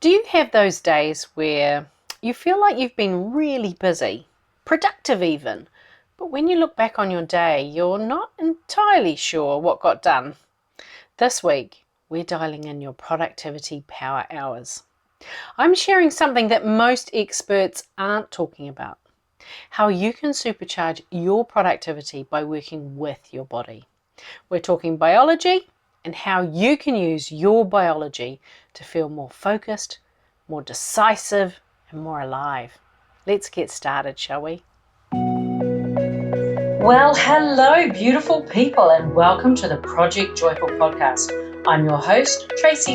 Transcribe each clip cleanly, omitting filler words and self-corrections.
Do you have those days where you feel like you've been really busy, productive even, but when you look back on your day, you're not entirely sure what got done? This week, we're dialing in your productivity power hours. I'm sharing something that most experts aren't talking about: how you can supercharge your productivity by working with your body. We're talking biology and how you can use your biology to feel more focused, more decisive, and more alive. Let's get started, shall we? Well, hello, beautiful people, and welcome to the Project Joyful podcast. I'm your host, Tracy,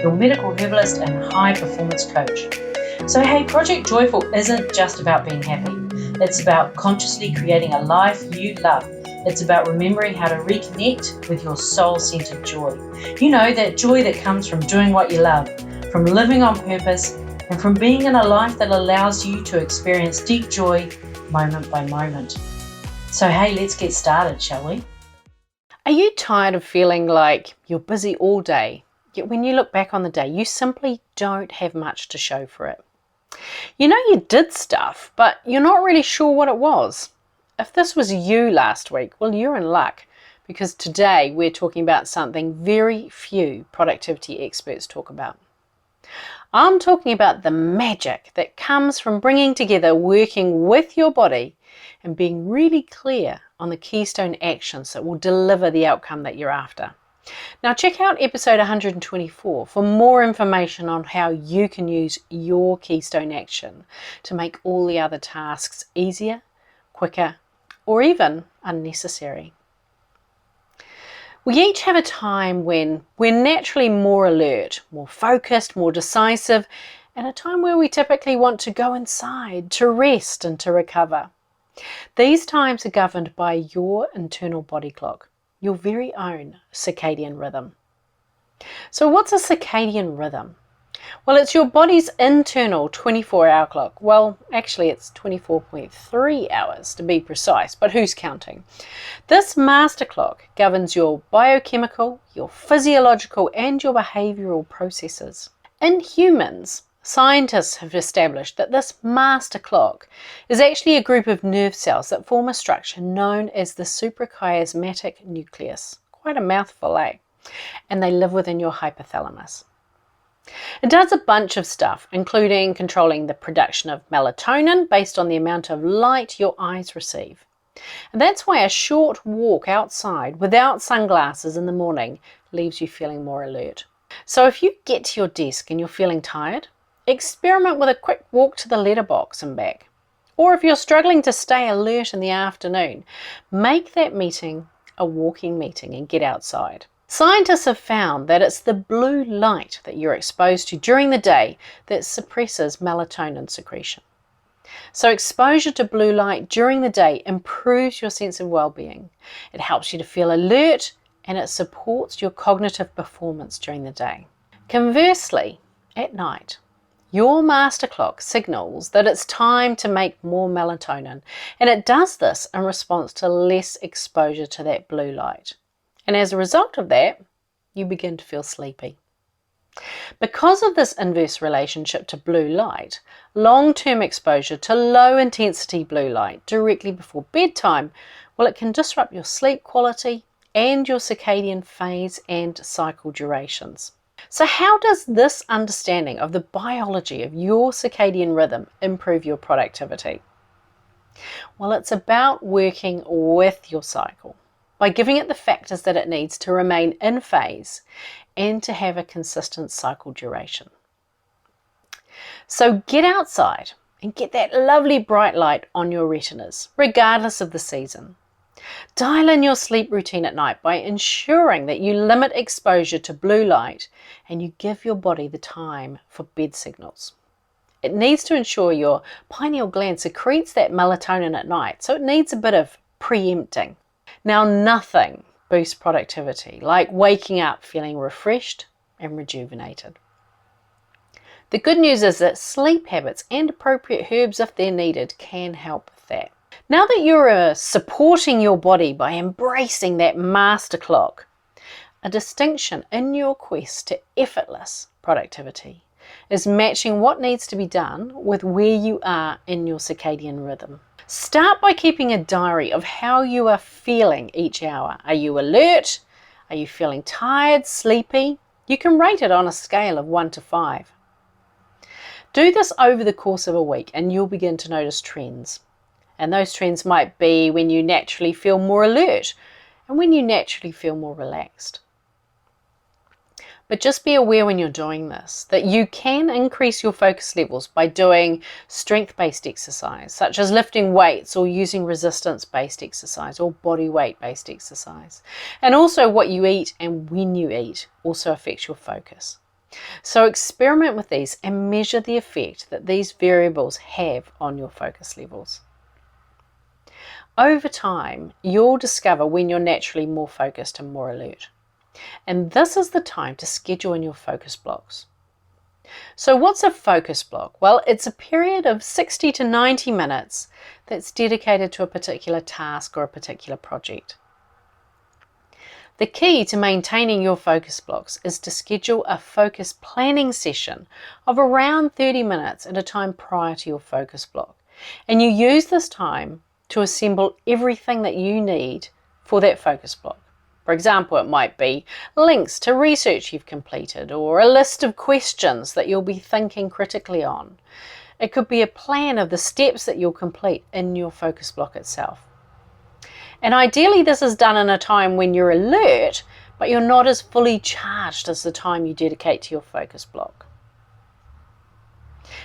your medical herbalist and high performance coach. So, hey, Project Joyful isn't just about being happy. It's about consciously creating a life you love. It's about remembering how to reconnect with your soul-centered joy. You know, that joy that comes from doing what you love, from living on purpose, and from being in a life that allows you to experience deep joy moment by moment. So hey, let's get started, shall we? Are you tired of feeling like you're busy all day, yet when you look back on the day, you simply don't have much to show for it? You know you did stuff, but you're not really sure what it was. If this was you last week, well, you're in luck, because today we're talking about something very few productivity experts talk about. I'm talking about the magic that comes from bringing together working with your body and being really clear on the keystone actions that will deliver the outcome that you're after. Now check out episode 124 for more information on how you can use your keystone action to make all the other tasks easier, quicker, or even unnecessary. We each have a time when we're naturally more alert, more focused, more decisive, and a time where we typically want to go inside to rest and to recover. These times are governed by your internal body clock, your very own circadian rhythm. So what's a circadian rhythm? Well, it's your body's internal 24-hour clock. Well, actually it's 24.3 hours to be precise, but who's counting? This master clock governs your biochemical, your physiological, and your behavioral processes. In humans, scientists have established that this master clock is actually a group of nerve cells that form a structure known as the suprachiasmatic nucleus. Quite a mouthful, eh? And they live within your hypothalamus. It does a bunch of stuff, including controlling the production of melatonin based on the amount of light your eyes receive. And that's why a short walk outside without sunglasses in the morning leaves you feeling more alert. So if you get to your desk and you're feeling tired, experiment with a quick walk to the letterbox and back. Or if you're struggling to stay alert in the afternoon, make that meeting a walking meeting and get outside. Scientists have found that it's the blue light that you're exposed to during the day that suppresses melatonin secretion. So exposure to blue light during the day improves your sense of well-being. It helps you to feel alert and it supports your cognitive performance during the day. Conversely, at night, your master clock signals that it's time to make more melatonin, and it does this in response to less exposure to that blue light. And as a result of that, you begin to feel sleepy. Because of this inverse relationship to blue light, long-term exposure to low-intensity blue light directly before bedtime, well, it can disrupt your sleep quality and your circadian phase and cycle durations. So how does this understanding of the biology of your circadian rhythm improve your productivity? Well, it's about working with your cycle by giving it the factors that it needs to remain in phase and to have a consistent cycle duration. So get outside and get that lovely bright light on your retinas, regardless of the season. Dial in your sleep routine at night by ensuring that you limit exposure to blue light and you give your body the time for bed signals. It needs to ensure your pineal gland secretes that melatonin at night, so it needs a bit of preempting. Now, nothing boosts productivity like waking up feeling refreshed and rejuvenated. The good news is that sleep habits and appropriate herbs, if they're needed, can help with that. Now that you're supporting your body by embracing that master clock, a distinction in your quest to effortless productivity is matching what needs to be done with where you are in your circadian rhythm. Start by keeping a diary of how you are feeling each hour. Are you alert? Are you feeling tired, sleepy? You can rate it on a scale of 1 to 5. Do this over the course of a week and you'll begin to notice trends. And those trends might be when you naturally feel more alert and when you naturally feel more relaxed. But just be aware when you're doing this that you can increase your focus levels by doing strength-based exercise, such as lifting weights or using resistance-based exercise or body weight-based exercise. And also what you eat and when you eat also affects your focus. So experiment with these and measure the effect that these variables have on your focus levels. Over time, you'll discover when you're naturally more focused and more alert. And this is the time to schedule in your focus blocks. So what's a focus block? Well, it's a period of 60 to 90 minutes that's dedicated to a particular task or a particular project. The key to maintaining your focus blocks is to schedule a focus planning session of around 30 minutes at a time prior to your focus block. And you use this time to assemble everything that you need for that focus block. For example, it might be links to research you've completed or a list of questions that you'll be thinking critically on. It could be a plan of the steps that you'll complete in your focus block itself. And ideally this is done in a time when you're alert, but you're not as fully charged as the time you dedicate to your focus block.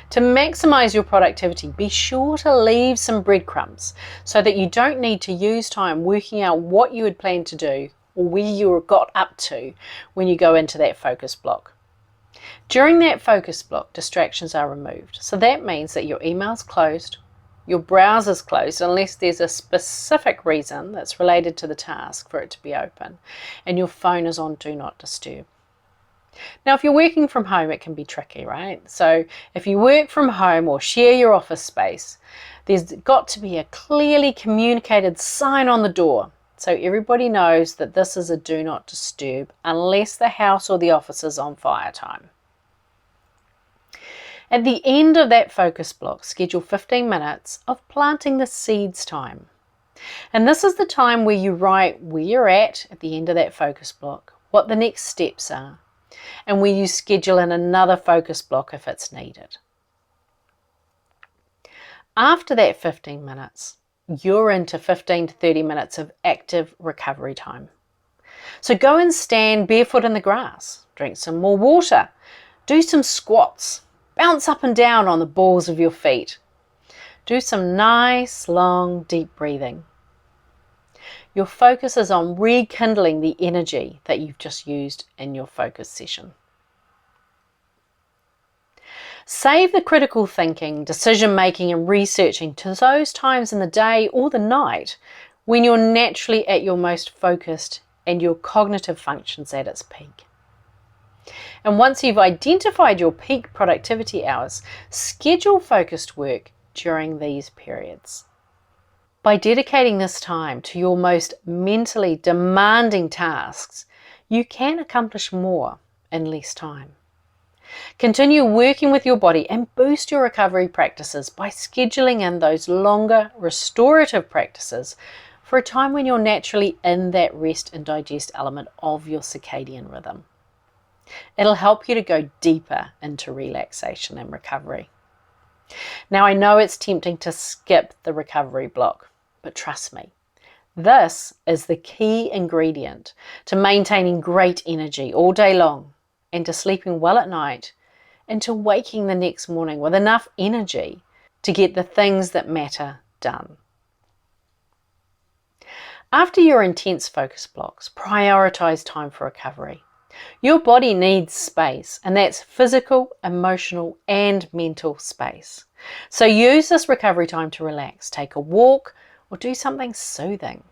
To maximize your productivity, be sure to leave some breadcrumbs so that you don't need to use time working out what you had planned to do or where you got up to when you go into that focus block. During that focus block, distractions are removed. So that means that your email's closed, your browser's closed unless there's a specific reason that's related to the task for it to be open, and your phone is on Do Not Disturb. Now, if you're working from home, it can be tricky, right? So if you work from home or share your office space, there's got to be a clearly communicated sign on the door so everybody knows that this is a Do Not Disturb unless the house or the office is on fire time. At the end of that focus block, schedule 15 minutes of planting the seeds time. And this is the time where you write where you're at the end of that focus block, what the next steps are, and where you schedule in another focus block if it's needed. After that 15 minutes, you're into 15 to 30 minutes of active recovery time. So go and stand barefoot in the grass, drink some more water, do some squats, bounce up and down on the balls of your feet. Do some nice, long, deep breathing. Your focus is on rekindling the energy that you've just used in your focus session. Save the critical thinking, decision making and researching to those times in the day or the night when you're naturally at your most focused and your cognitive functions at its peak. And once you've identified your peak productivity hours, schedule focused work during these periods. By dedicating this time to your most mentally demanding tasks, you can accomplish more in less time. Continue working with your body and boost your recovery practices by scheduling in those longer restorative practices for a time when you're naturally in that rest and digest element of your circadian rhythm. It'll help you to go deeper into relaxation and recovery. Now, I know it's tempting to skip the recovery block, but trust me, this is the key ingredient to maintaining great energy all day long and to sleeping well at night and to waking the next morning with enough energy to get the things that matter done. After your intense focus blocks, prioritize time for recovery. Your body needs space, and that's physical, emotional, and mental space. So use this recovery time to relax, take a walk, or do something soothing.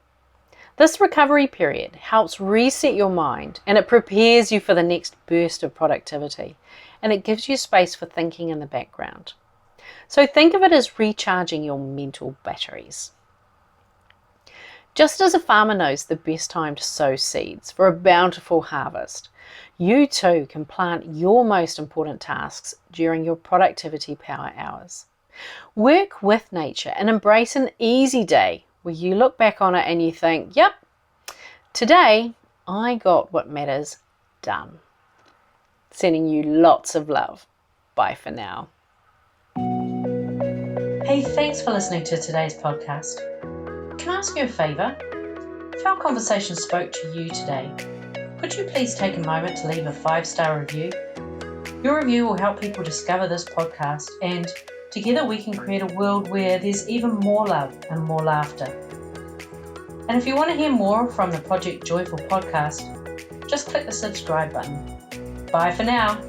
This recovery period helps reset your mind, and it prepares you for the next burst of productivity, and it gives you space for thinking in the background. So think of it as recharging your mental batteries. Just as a farmer knows the best time to sow seeds for a bountiful harvest, You too can plant your most important tasks during your productivity power hours. Work with nature and embrace an easy day where you look back on it and you think, yep, today I got what matters done. Sending you lots of love. Bye for now. Hey, thanks for listening to today's podcast. Can I ask you a favour? If our conversation spoke to you today, could you please take a moment to leave a 5-star review? Your review will help people discover this podcast, and together we can create a world where there's even more love and more laughter. And if you want to hear more from the Project Joyful podcast, just click the subscribe button. Bye for now.